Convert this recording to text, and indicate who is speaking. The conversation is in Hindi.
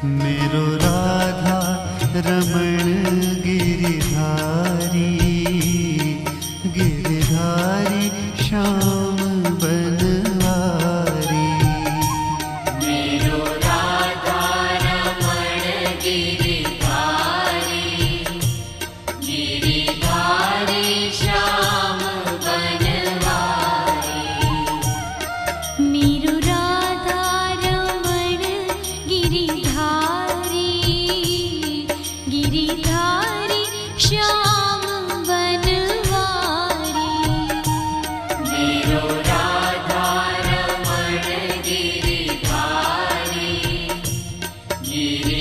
Speaker 1: मेरो राधा रमण गिरिधारी, गिरिधारी श्याम बनवारी।
Speaker 2: मेरो राधा रमण गिरिधारी, गिरिधारी श्याम बनवारी। मेरो राधा रमण गिरिधारी, गिरिधारी श्याम बनवारी। मेरो राधा रमण गिरिधारी, गिरि